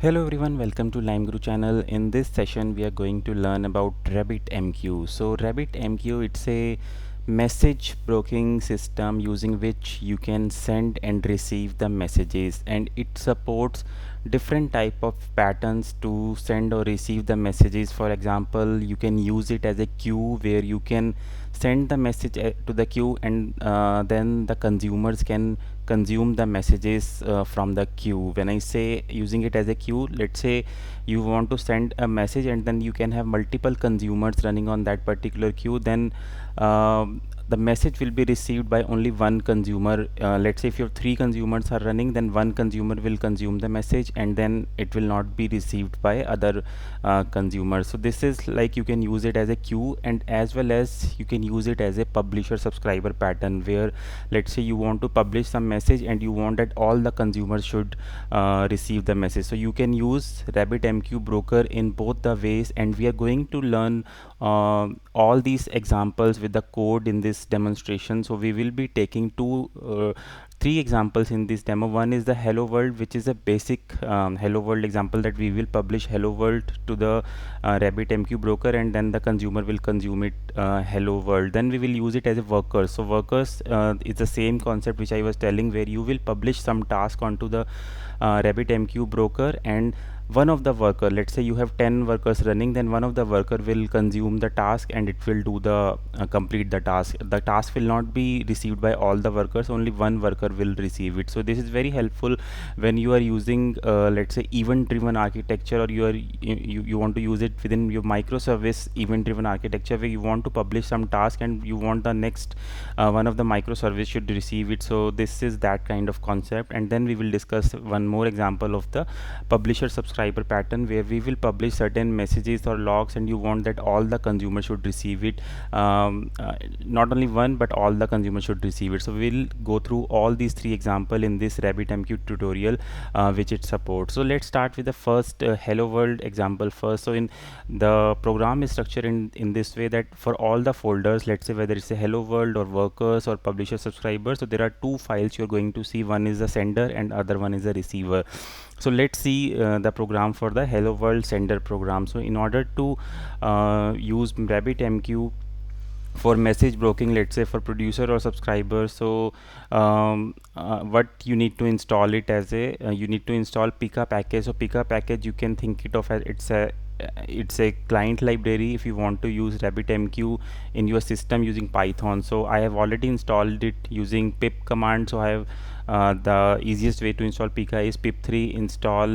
Hello everyone, welcome to LimeGuru channel. In this session we are going to learn about RabbitMQ. So RabbitMQ, it's a message broking system using which you can send and receive the messages, and it supports different type of patterns to send or receive the messages. For example, you can use it as a queue where you can send the message to the queue, and then the consumers can consume the messages from the queue. When I say using it as a queue, let's say you want to send a message and then you can have multiple consumers running on that particular queue, then the message will be received by only one consumer. Let's say if your three consumers are running, then one consumer will consume the message and then it will not be received by other consumers. So this is like you can use it as a queue, and as well as you can use it as a publisher subscriber pattern, where let's say you want to publish some message and you want that all the consumers should receive the message. So you can use RabbitMQ broker in both the ways, and we are going to learn all these examples with the code in this demonstration. So we will be taking three examples in this demo. One is the hello world, which is a basic hello world example that we will publish hello world to the RabbitMQ broker, and then the consumer will consume it hello world. Then we will use it as a workers. So workers is the same concept which I was telling, where you will publish some task onto the RabbitMQ broker, and one of the worker, let's say you have 10 workers running, then one of the worker will consume the task and it will do the complete the task. The task will not be received by all the workers, only one worker will receive it. So this is very helpful when you are using let's say event driven architecture, or you want to use it within your microservice event driven architecture, where you want to publish some task and you want the next one of the microservice should receive it. So this is that kind of concept. And then we will discuss one more example of the publisher subscriber pattern, where we will publish certain messages or logs and you want that all the consumers should receive it, not only one but all the consumers should receive it. So we'll go through all these three example in this RabbitMQ tutorial which it supports. So let's start with the first hello world example first. So in the program is structured in this way, that for all the folders, let's say whether it's a hello world or workers or publisher subscribers, so there are two files you're going to see. One is the sender and other one is the receiver. So let's see the program for the hello world sender program. So in order to use RabbitMQ for message broking, let's say for producer or subscriber, so what you need to install it as a you need to install Pika package. So Pika package, you can think it of as it's a client library if you want to use RabbitMQ in your system using Python. So I have already installed it using pip command. So I have the easiest way to install Pika is pip3 install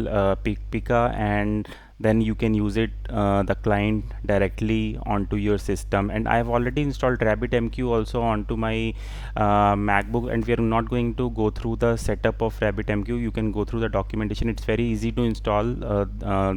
Pika, and then you can use it the client directly onto your system. And I have already installed RabbitMQ also onto my MacBook, and we are not going to go through the setup of RabbitMQ. You can go through the documentation. It's very easy to install the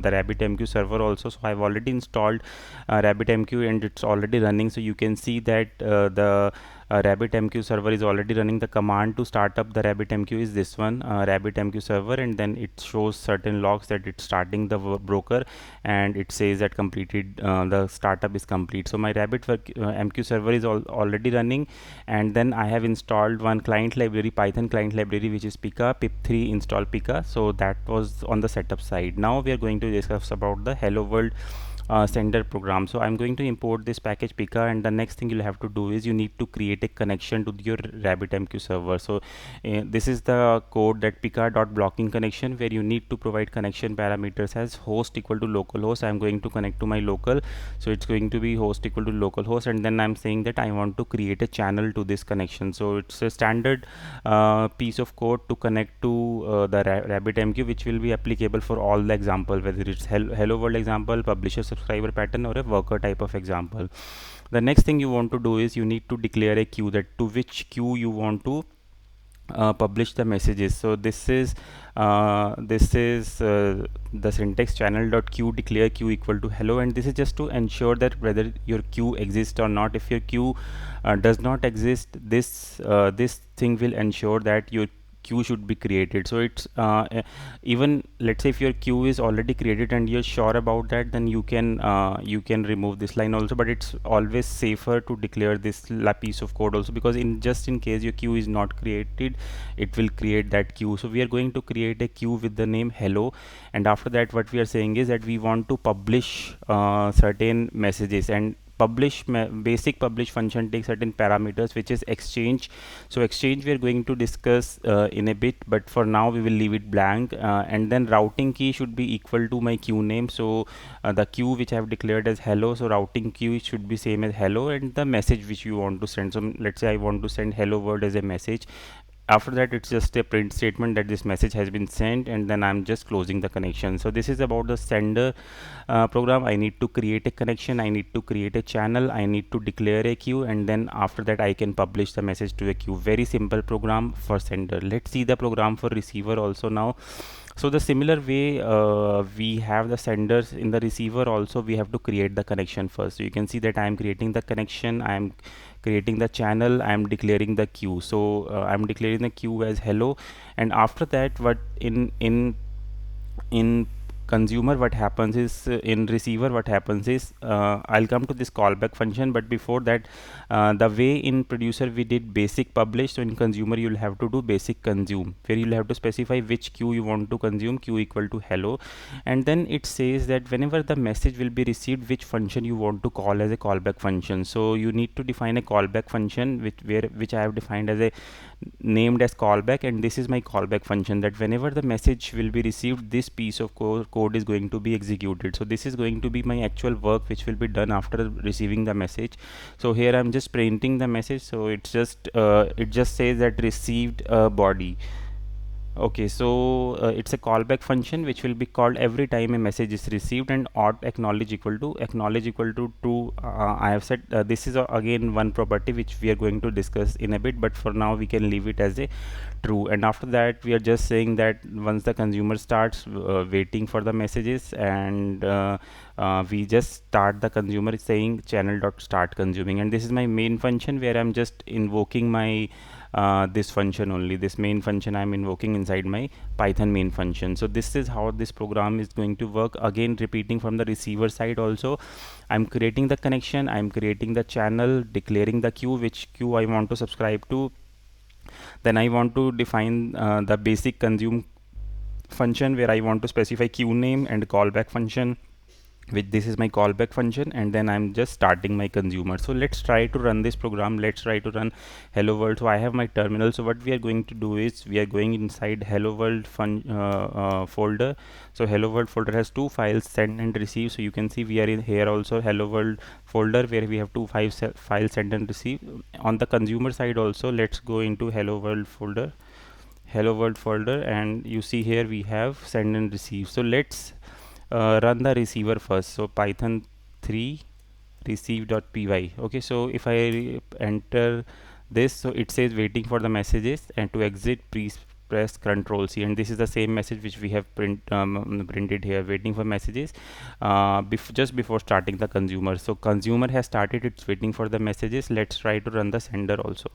RabbitMQ server also. So I have already installed RabbitMQ and it's already running. So you can see that the RabbitMQ server is already running. The command to start up the RabbitMQ is this one, RabbitMQ server, and then it shows certain logs that it's starting the broker, and it says that completed, the startup is complete. So my RabbitMQ server is already running, and then I have installed one client library, Python client library, which is Pika, pip3 install Pika. So that was on the setup side. Now we are going to discuss about the hello world sender program. So I'm going to import this package Pika, and the next thing you'll have to do is you need to create a connection to your RabbitMQ server. So this is the code, that Pika.blocking connection, where you need to provide connection parameters as host equal to localhost. I'm going to connect to my local, so it's going to be host equal to localhost, and then I'm saying that I want to create a channel to this connection. So it's a standard piece of code to connect to the RabbitMQ, which will be applicable for all the example, whether it's hello world example, publisher subscriber pattern, or a worker type of example. The next thing you want to do is you need to declare a queue, that to which queue you want to publish the messages. So this is the syntax channel.queue declare queue equal to hello, and this is just to ensure that whether your queue exists or not. If your queue does not exist, this thing will ensure that your queue should be created. So it's even let's say if your queue is already created and you're sure about that, then you can remove this line also, but it's always safer to declare this piece of code also, because in just in case your queue is not created, it will create that queue. So we are going to create a queue with the name hello, and after that what we are saying is that we want to publish certain messages, and basic publish function takes certain parameters, which is exchange. So exchange we are going to discuss in a bit, but for now we will leave it blank, and then routing key should be equal to my queue name. So the queue which I have declared as hello, so routing queue should be same as hello, and the message which you want to send. So let's say I want to send hello world as a message. After that it's just a print statement that this message has been sent, and then I'm just closing the connection. So this is about the sender program. I need to create a connection, I need to create a channel, I need to declare a queue, and then after that I can publish the message to a queue. Very simple program for sender. Let's see the program for receiver also now. So the similar way we have the senders, in the receiver also we have to create the connection first. So you can see that I am creating the connection, I am creating the channel, I am declaring the queue. So I am declaring the queue as hello, and after that what in consumer what happens is, in receiver what happens is, I'll come to this callback function, but before that the way in producer we did basic publish, so in consumer you'll have to do basic consume, where you'll have to specify which queue you want to consume, queue equal to hello, and then it says that whenever the message will be received, which function you want to call as a callback function. So you need to define a callback function which I have defined as a named as callback, and this is my callback function, that whenever the message will be received, this piece of code is going to be executed. So this is going to be my actual work which will be done after receiving the message. So here I'm just printing the message, so it just says that received a body. Okay, so it's a callback function which will be called every time a message is received, and acknowledge equal to true. I have said this is again one property which we are going to discuss in a bit, but for now we can leave it as a true. And after that we are just saying that once the consumer starts waiting for the messages, and we just start the consumer saying channel dot start consuming, and this is my main function where I'm just invoking my this function only, this main function I'm invoking inside my Python main function. So this is how this program is going to work. Again, repeating from the receiver side also, I'm creating the connection, I'm creating the channel, declaring the queue, which queue I want to subscribe to. Then I want to define the basic consume function, where I want to specify queue name, and callback function, which this is my callback function, and then I'm just starting my consumer. So let's try to run this program. Let's try to run hello world. So I have my terminal. So what we are going to do is we are going inside hello world folder. So hello world folder has two files, send and receive. So you can see we are in here also hello world folder, where we have two files, send and receive. On the consumer side also, let's go into hello world folder, and you see here we have send and receive. So let's run the receiver first. So python 3 receive.py. okay, so if I enter this, so it says waiting for the messages, and to exit please press Ctrl C, and this is the same message which we have printed here, waiting for messages just before starting the consumer. So consumer has started, it's waiting for the messages. Let's try to run the sender also.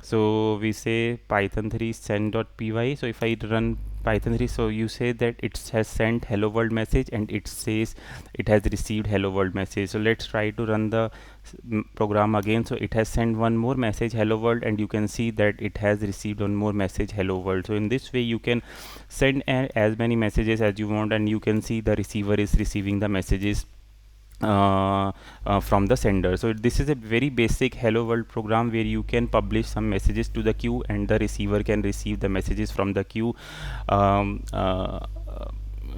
So we say python 3 send.py. so if I run python 3, so you say that it has sent hello world message, and it says it has received hello world message. So let's try to run the program again. So it has sent one more message hello world, and you can see that it has received one more message hello world. So in this way you can send as many messages as you want, and you can see the receiver is receiving the messages from the sender. So this is a very basic hello world program, where you can publish some messages to the queue, and the receiver can receive the messages from the queue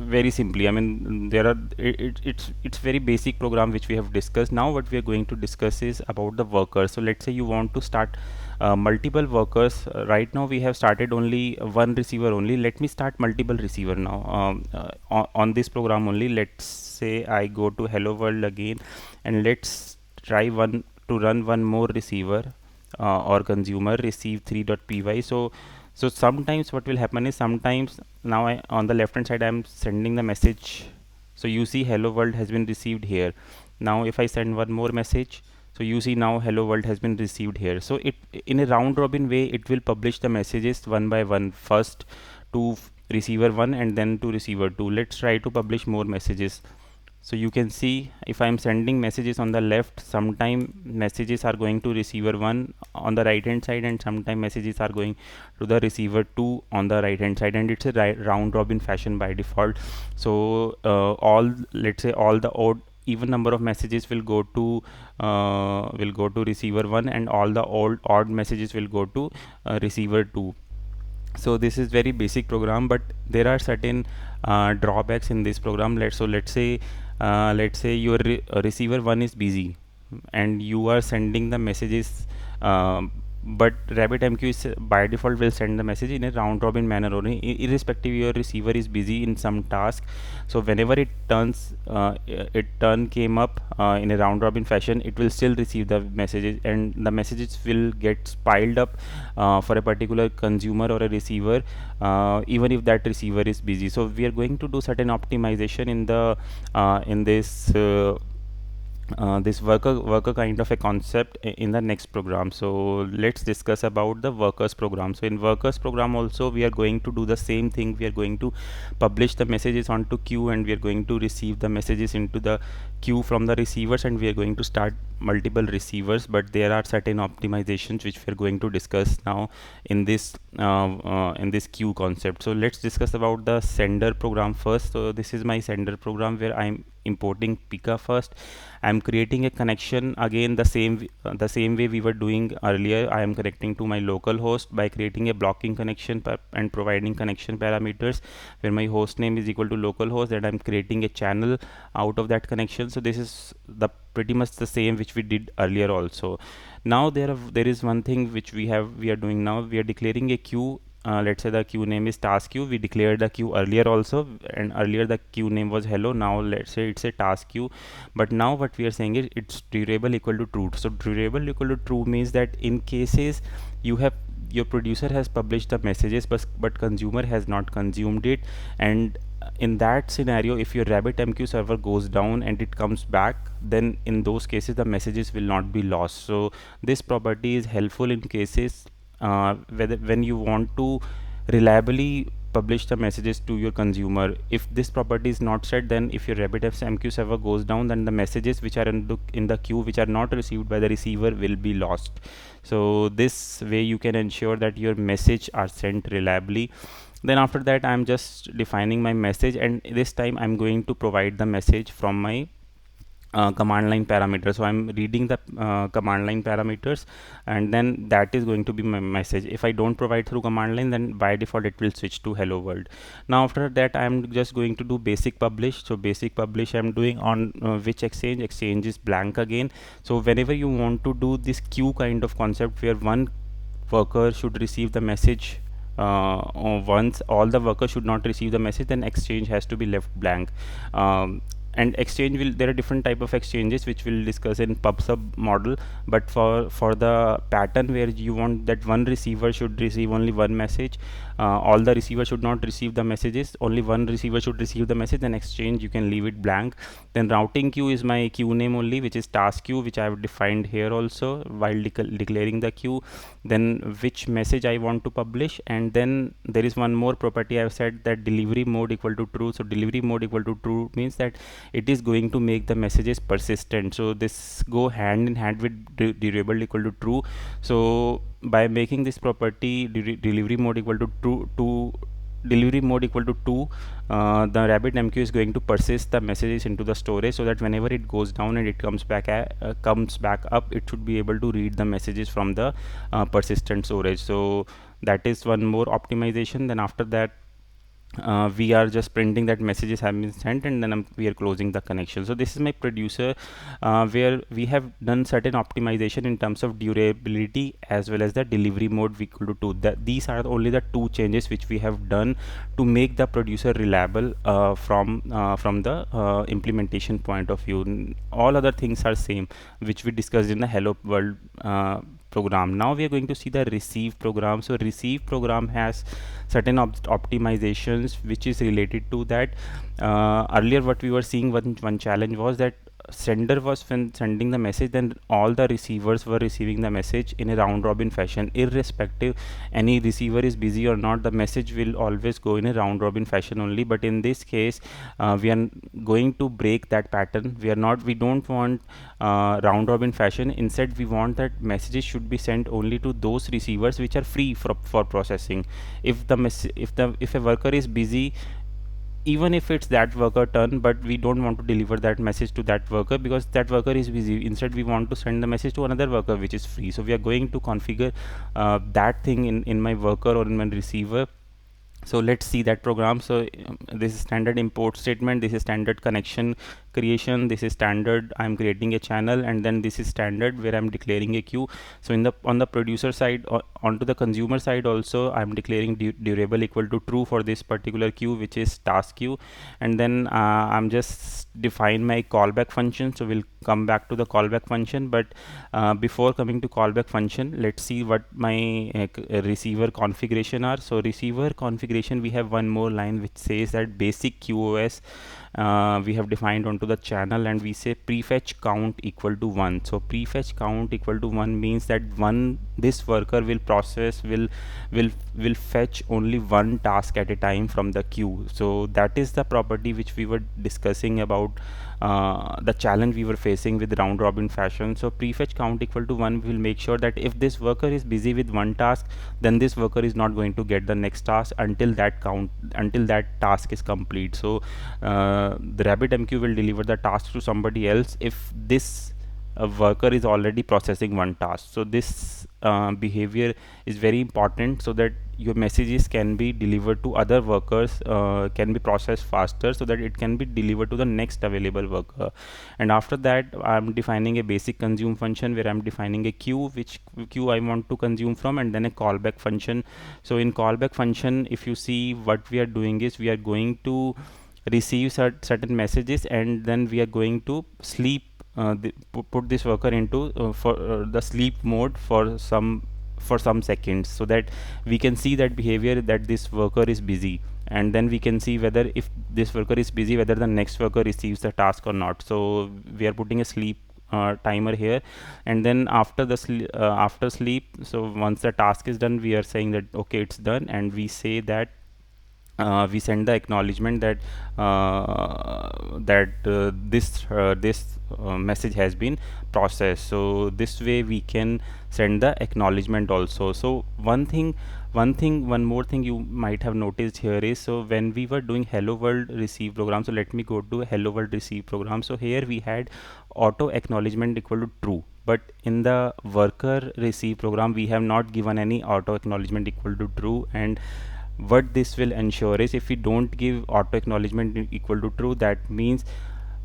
very simply. I mean, there are it's very basic program which we have discussed. Now what we are going to discuss is about the workers. So let's say you want to start multiple workers. Right now we have started only one receiver only. Let me start multiple receiver now on this program only. Let's say I go to hello world again, and let's try to run one more receiver or consumer receive 3.py. So sometimes what will happen is, sometimes now on the left hand side I'm sending the message. So you see hello world has been received here. Now if I send one more message, So you see now hello world has been received here. So it, in a round robin way, it will publish the messages one by one, first to receiver 1 and then to receiver 2. Let's try to publish more messages. So you can see if I'm sending messages on the left, sometime messages are going to receiver 1 on the right hand side, and sometime messages are going to the receiver 2 on the right hand side, and it's a round robin fashion by default. So all, let's say all the odd even number of messages will go to receiver 1, and all the odd messages will go to receiver 2. So this is very basic program, but there are certain drawbacks in this program. Let's say your receiver 1 is busy and you are sending the messages, but RabbitMQ is by default will send the message in a round robin manner only, irrespective your receiver is busy in some task. So whenever it turn came up in a round robin fashion, it will still receive the messages, and the messages will get piled up for a particular consumer or a receiver, even if that receiver is busy. So we are going to do certain optimization in the in this worker kind of a concept in the next program. So let's discuss about the workers program. So in workers program also we are going to do the same thing. We are going to publish the messages onto queue, and we are going to receive the messages into the queue from the receivers, and we are going to start multiple receivers. But there are certain optimizations which we are going to discuss now in this queue concept. So let's discuss about the sender program first. So this is my sender program where I'm importing Pika first. I'm creating a connection again the same way we were doing earlier. I am connecting to my local host by creating a blocking connection and providing connection parameters where my host name is equal to localhost, and I'm creating a channel out of that connection. So this is the pretty much the same which we did earlier also. Now there is one thing which we are doing now. We are declaring a queue. Let's say the queue name is task queue. We declared the queue earlier also, and earlier the queue name was hello. Now let's say it's a task queue, but now what we are saying is it's durable equal to true. So durable equal to true means that in cases your producer has published the messages, but consumer has not consumed it, and in that scenario, if your RabbitMQ server goes down and it comes back, then in those cases the messages will not be lost. So this property is helpful in cases whether when you want to reliably publish the messages to your consumer. If this property is not set, then if your RabbitMQ server goes down, then the messages which are in the queue which are not received by the receiver will be lost. So this way you can ensure that your message are sent reliably. Then after that I'm just defining my message, and this time I'm going to provide the message from my command line parameter. So I'm reading the command line parameters, and then that is going to be my message. If I don't provide through command line, then by default it will switch to hello world. Now after that I'm just going to do basic publish. So basic publish I'm doing on which exchange is blank again. So whenever you want to do this queue kind of concept where one worker should receive the message once, all the workers should not receive the message, then exchange has to be left blank. And exchange will, there are different type of exchanges which we'll discuss in PubSub model, but for the pattern where you want that one receiver should receive only one message, all the receivers should not receive the messages, only one receiver should receive the message, then exchange you can leave it blank. Then routing queue is my queue name only, which is task queue, which I have defined here also while declaring the queue. Then which message I want to publish, and then there is one more property I have said, that delivery mode equal to true. So delivery mode equal to true means that it is going to make the messages persistent. So this go hand in hand with durable equal to true. So by making this property delivery mode equal to true, delivery mode equal to 2, the RabbitMQ is going to persist the messages into the storage, so that whenever it goes down and it comes back up, it should be able to read the messages from the persistent storage. So that is one more optimization. Then after that we are just printing that messages have been sent, and then we are closing the connection. So this is my producer where we have done certain optimization in terms of durability as well as the delivery mode equal to 2. These are only the two changes which we have done to make the producer reliable from the implementation point of view. All other things are same which we discussed in the hello world program. Now we are going to see the receive program. So receive program has certain optimizations which is related to that. Earlier what we were seeing, one challenge was that sender was sending the message, then all the receivers were receiving the message in a round robin fashion, irrespective any receiver is busy or not, the message will always go in a round robin fashion only. But in this case, we are going to break that pattern. We don't want round robin fashion. Instead, we want that messages should be sent only to those receivers which are free for processing. If a worker is busy, even if it's that worker turn, but we don't want to deliver that message to that worker because that worker is busy. Instead, we want to send the message to another worker which is free. So we are going to configure that thing in my worker or in my receiver. So let's see that program. So this is standard import statement, this is standard connection creation, this is standard I'm creating a channel, and then this is standard where I'm declaring a queue. So on the producer side, onto the consumer side also, I'm declaring durable equal to true for this particular queue, which is task queue. And then I'm just define my callback function. So we'll come back to the callback function, but before coming to callback function, let's see what my receiver configuration are. So receiver configuration, we have one more line which says that basic QoS we have defined onto the channel, and we say prefetch count equal to 1. So prefetch count equal to 1 means that this worker will process will fetch only one task at a time from the queue. So that is the property which we were discussing about, the challenge we were facing with round robin fashion. So prefetch count equal to 1 will make sure that if this worker is busy with one task, then this worker is not going to get the next task until that task is complete. So the RabbitMQ will deliver the task to somebody else if this worker is already processing one task. So this behavior is very important so that your messages can be delivered to other workers, can be processed faster, so that it can be delivered to the next available worker. And after that, I'm defining a basic consume function where I'm defining a queue, which queue I want to consume from, and then a callback function. So in callback function, if you see, what we are doing is we are going to receive certain messages, and then we are going to sleep, put this worker into for the sleep mode for some seconds, so that we can see that behavior that this worker is busy, and then we can see whether if this worker is busy, whether the next worker receives the task or not. So we are putting a sleep timer here, and then after after sleep, so once the task is done, we are saying that okay, it's done, and we say that we send the acknowledgement that this message has been processed. So this way we can send the acknowledgement also. So one more thing you might have noticed here is, so when we were doing hello world receive program, so let me go to hello world receive program. So here we had auto acknowledgement equal to true, but in the worker receive program we have not given any auto acknowledgement equal to true. And what this will ensure is, if we don't give auto acknowledgement equal to true, that means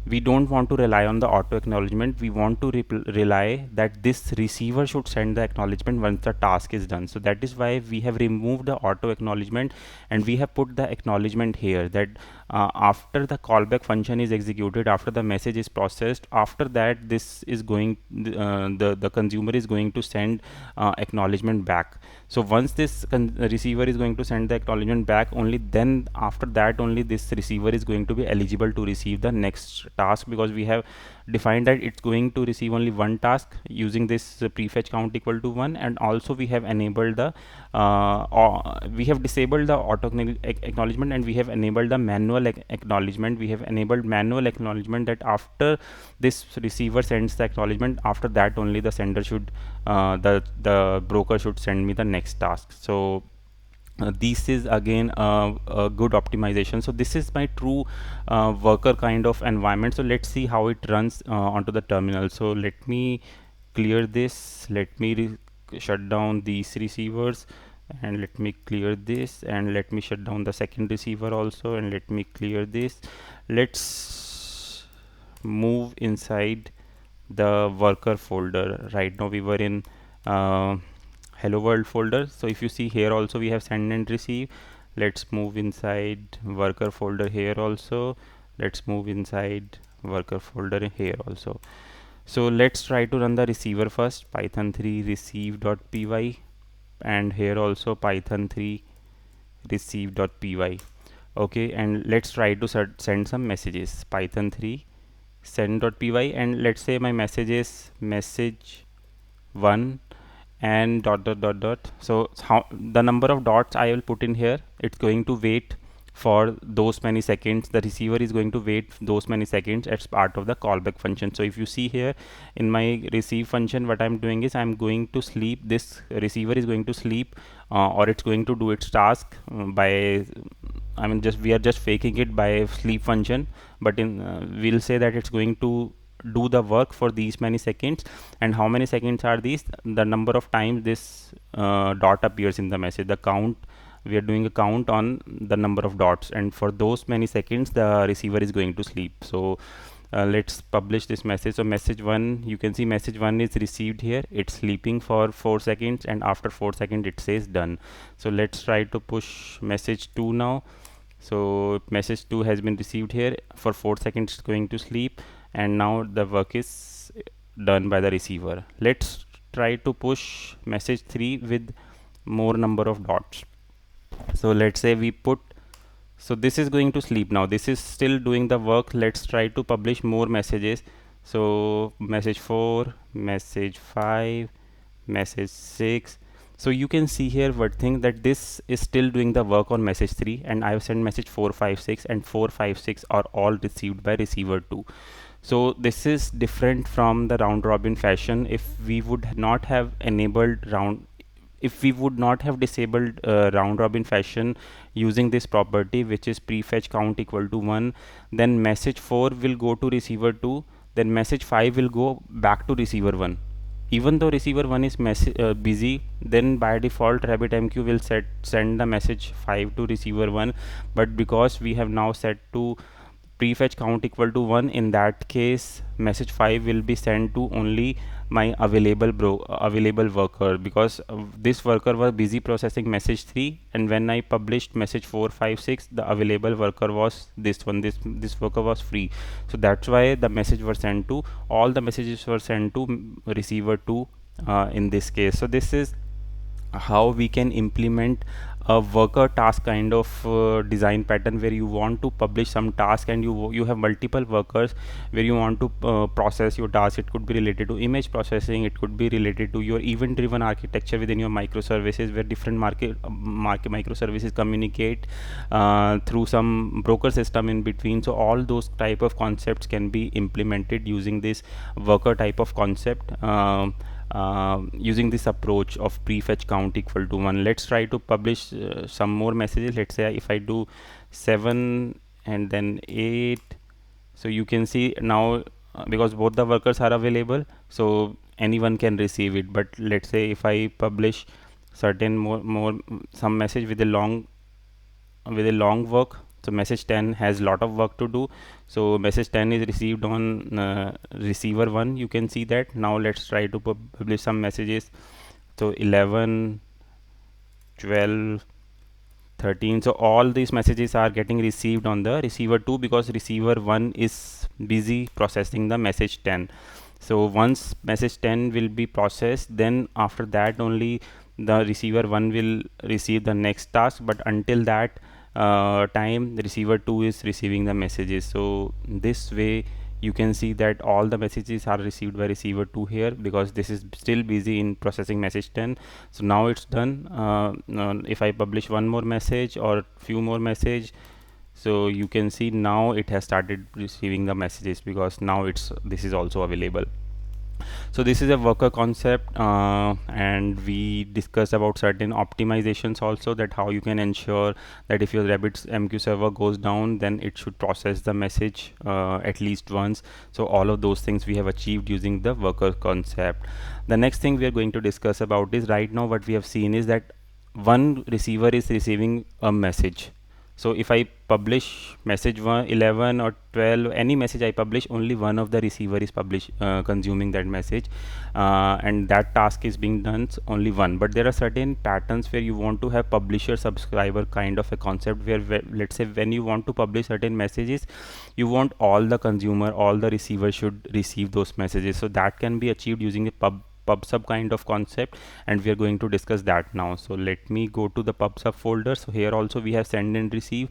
we don't want to rely on the auto acknowledgement. We want to rely that this receiver should send the acknowledgement once the task is done. So that is why we have removed the auto acknowledgement, and we have put the acknowledgement here, that after the callback function is executed, after the message is processed, after that this is going the consumer is going to send acknowledgement back. So once this receiver is going to send the acknowledgement back, only then after that only this receiver is going to be eligible to receive the next task, because we have defined that it's going to receive only one task using this prefetch count equal to 1. And also we have enabled the we have disabled the auto acknowledgement, and we have enabled the manual acknowledgement. We have enabled manual acknowledgement, that after this receiver sends the acknowledgement, after that only the sender should the broker should send me the next task. So this is again a good optimization. So this is my true worker kind of environment. So let's see how it runs onto the terminal. So let me clear this, let me shut down these receivers, and let me clear this, and let me shut down the second receiver also, and let me clear this. Let's move inside the worker folder. Right now we were in hello world folder. So if you see here also we have send and receive. Let's move inside worker folder here also. Let's move inside worker folder here also. So let's try to run the receiver first. Python 3 receive.py, and here also Python 3 receive.py. Okay, and let's try to send some messages. Python 3 send.py, and let's say my message is message 1 and dot dot dot dot. So how the number of dots I will put in here, it's going to wait for those many seconds. The receiver is going to wait those many seconds as part of the callback function. So if you see here in my receive function, what I'm doing is I'm going to sleep. This receiver is going to sleep, or it's going to do its task by, I mean, just we are just faking it by sleep function, but in we'll say that it's going to do the work for these many seconds. And how many seconds are these? The number of times this dot appears in the message, the count. We are doing a count on the number of dots, and for those many seconds the receiver is going to sleep. So let's publish this message. So message 1, you can see message 1 is received here. It's sleeping for 4 seconds, and after 4 seconds it says done. So let's try to push message 2 now. So message 2 has been received here. For 4 seconds it's going to sleep, and now the work is done by the receiver. Let's try to push message 3 with more number of dots. So let's say we put, so this is going to sleep now, this is still doing the work. Let's try to publish more messages. So message 4, message 5, message 6. So you can see here one thing, that this is still doing the work on message 3, and I have sent message 4, 5, 6, and 4, 5, 6 are all received by receiver 2. So this is different from the round robin fashion. If we would not have enabled round, if we would not have disabled round robin fashion using this property, which is prefetch count equal to 1, then message 4 will go to receiver 2, then message 5 will go back to receiver 1. Even though receiver 1 is busy, then by default RabbitMQ will send the message 5 to receiver 1. But because we have now set to prefetch count equal to 1, in that case message 5 will be sent to only my available worker, because this worker was busy processing message 3, and when I published message 4, 5, 6, the available worker was this one. This worker was free, so that's why the message were sent to, all the messages were sent to receiver 2 in this case. So this is how we can implement a worker task kind of design pattern, where you want to publish some task and you have multiple workers where you want to process your task. It could be related to image processing, it could be related to your event driven architecture within your microservices, where different microservices communicate through some broker system in between. So all those type of concepts can be implemented using this worker type of concept, using this approach of prefetch count equal to 1. Let's try to publish some more messages. Let's say if I do 7 and then 8, so you can see now because both the workers are available, so anyone can receive it. But let's say if I publish certain more some message with a long work, so message 10 has lot of work to do. So message 10 is received on receiver 1, you can see that. Now let's try to publish some messages. So 11, 12, 13, so all these messages are getting received on the receiver 2, because receiver 1 is busy processing the message 10. So once message 10 will be processed, then after that only the receiver 1 will receive the next task. But until that time, the receiver 2 is receiving the messages. So this way you can see that all the messages are received by receiver 2 here, because this is still busy in processing message 10. So now it's done. If I publish one more message or few more message, so you can see now it has started receiving the messages, because now this is also available. So this is a worker concept, and we discussed about certain optimizations also, that how you can ensure that if your RabbitMQ server goes down, then it should process the message at least once. So all of those things we have achieved using the worker concept. The next thing we are going to discuss about is, right now what we have seen is that one receiver is receiving a message. So if I publish message 11 or 12, any message I publish, only one of the receiver is consuming that message, and that task is being done only one. But there are certain patterns where you want to have publisher subscriber kind of a concept, where let's say when you want to publish certain messages, you want all the consumer, all the receiver should receive those messages. So that can be achieved using a pub/sub kind of concept, and we are going to discuss that now. So let me go to the pub/sub folder. So here also we have send and receive.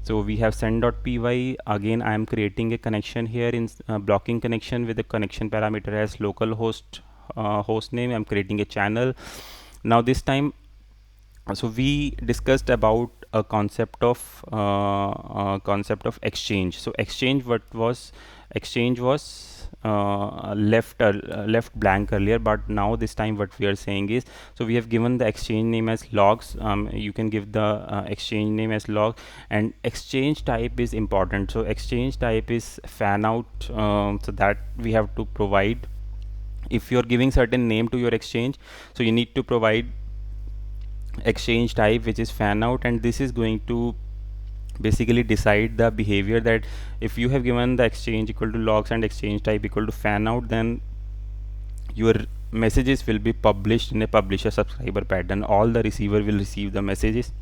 So we have send.py. Again, I am creating a connection here in blocking connection with the connection parameter as localhost host name. I'm creating a channel. Now this time, so we discussed about a concept of exchange. So exchange was left blank earlier, but now this time what we are saying is, so we have given the exchange name as logs. You can give the exchange name as log, and exchange type is important. So exchange type is fan out, so that we have to provide. If you're giving certain name to your exchange, so you need to provide exchange type which is fan out, and this is going to basically decide the behavior. That if you have given the exchange equal to logs and exchange type equal to fan out, then your messages will be published in a publisher subscriber pattern. All the receiver will receive the messages.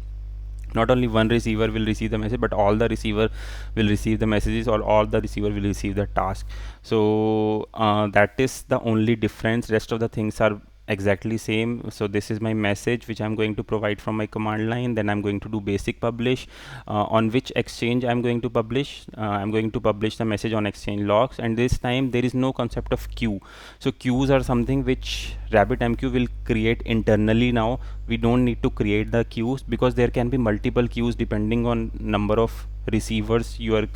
Not only one receiver will receive the message, but all the receiver will receive the messages, or all the receiver will receive the task. So that is the only difference. Rest of the things are exactly same. So this is my message which I'm going to provide from my command line. Then I'm going to do basic publish. On which exchange I'm going to publish? I'm going to publish the message on exchange logs, and this time there is no concept of queue. So queues are something which RabbitMQ will create internally. Now we don't need to create the queues, because there can be multiple queues depending on number of receivers you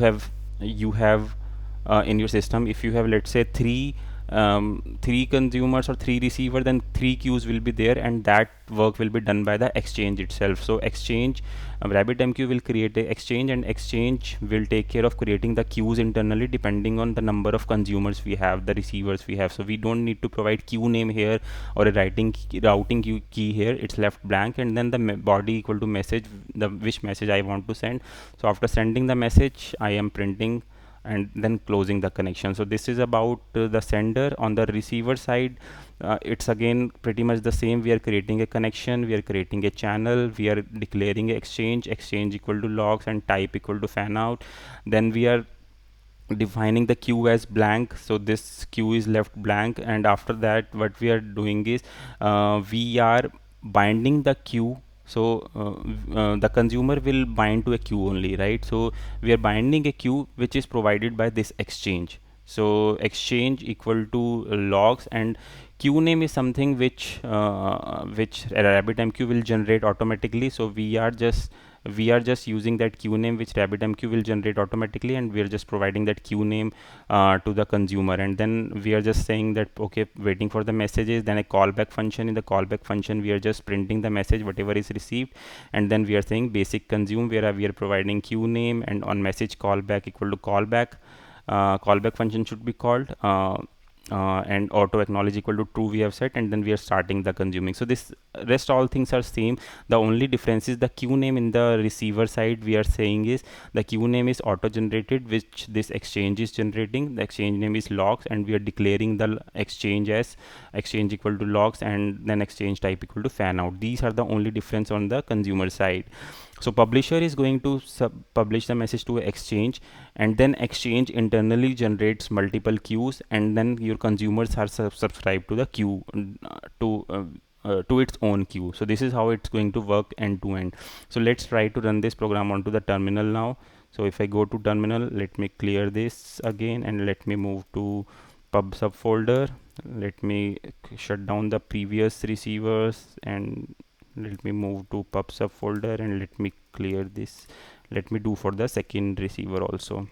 have in your system. If you have, let's say, three consumers or three receiver, then three queues will be there, and that work will be done by the exchange itself. So exchange, RabbitMQ will create a exchange, and exchange will take care of creating the queues internally depending on the number of consumers we have, the receivers we have. So we don't need to provide queue name here or a routing key here. It's left blank, and then the body equal to message, the which message I want to send. So after sending the message, I am printing and then closing the connection. So this is about the sender. On the receiver side, it's again pretty much the same. We are creating a connection, we are creating a channel, we are declaring exchange equal to logs and type equal to fan out. Then we are defining the queue as blank, so this queue is left blank. And after that, what we are doing is, we are binding the queue. So the consumer will bind to a queue only, right? So we are binding a queue which is provided by this exchange. So exchange equal to logs, and queue name is something which RabbitMQ will generate automatically. So we are just using that queue name which RabbitMQ will generate automatically, and we are just providing that queue name to the consumer. And then we are just saying that, okay, waiting for the messages. Then a callback function. In the callback function, we are just printing the message whatever is received, and then we are saying basic consume, where we are providing queue name, and on message callback equal to callback. Callback function should be called, and auto acknowledge equal to true we have set, and then we are starting the consuming. So this rest all things are same. The only difference is the queue name. In the receiver side, we are saying is the queue name is auto generated, which this exchange is generating. The exchange name is logs, and we are declaring the exchange as exchange equal to logs, and then exchange type equal to fan out. These are the only difference on the consumer side. So publisher is going to publish the message to exchange, and then exchange internally generates multiple queues, and then your consumers are subscribed to the queue, to its own queue. So this is how it's going to work end to end. So let's try to run this program onto the terminal now. So if I go to terminal, let me clear this again, and let me move to pub sub folder. Let me shut down the previous receivers, and let me move to pub sub folder, and let me clear this. Let me do for the second receiver also,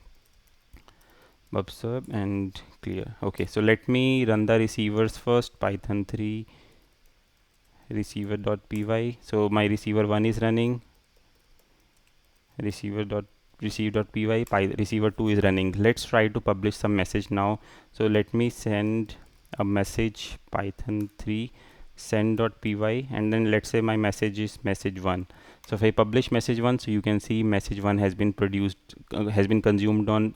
pub sub and clear. Okay, so let me run the receivers first. Python 3 receiver.py. so my receiver 1 is running, receive.py. Receiver 2 is running. Let's try to publish some message now. So let me send a message, Python 3 send.py, and then let's say my message is message 1. So if I publish message 1, so you can see message 1 has been produced, has been consumed on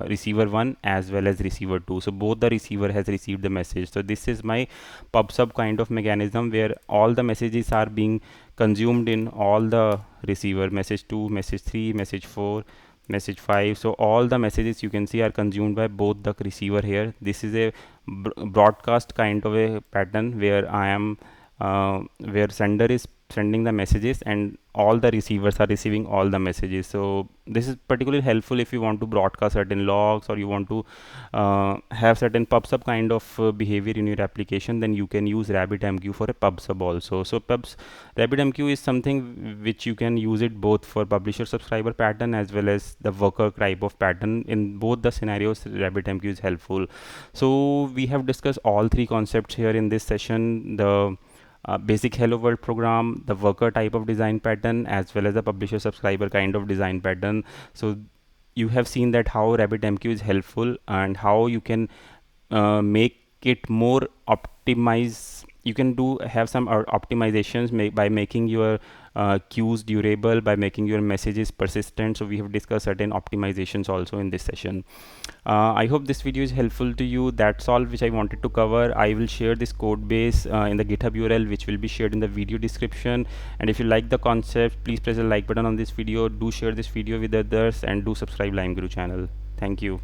receiver 1 as well as receiver 2. So both the receiver has received the message. So this is my pub sub kind of mechanism, where all the messages are being consumed in all the receiver, message 2, message 3, message 4, message 5. So all the messages you can see are consumed by both the receiver here. This is a broadcast kind of a pattern, where I am where sender is sending the messages and all the receivers are receiving all the messages. So this is particularly helpful if you want to broadcast certain logs, or you want to have certain pub/sub kind of behavior in your application. Then you can use RabbitMQ for a pub/sub also. So RabbitMQ is something which you can use it both for publisher subscriber pattern as well as the worker type of pattern. In both the scenarios, RabbitMQ is helpful. So we have discussed all three concepts here in this session: the basic hello world program, the worker type of design pattern, as well as the publisher subscriber kind of design pattern. So you have seen that how RabbitMQ is helpful and how you can make it more optimize. You can do have some optimizations by making your queues durable, by making your messages persistent. So we have discussed certain optimizations also in this session. I hope this video is helpful to you. That's all which I wanted to cover. I will share this code base in the GitHub URL, which will be shared in the video description. And if you like the concept, please press the like button on this video. Do share this video with others and do subscribe LimeGuru channel. Thank you.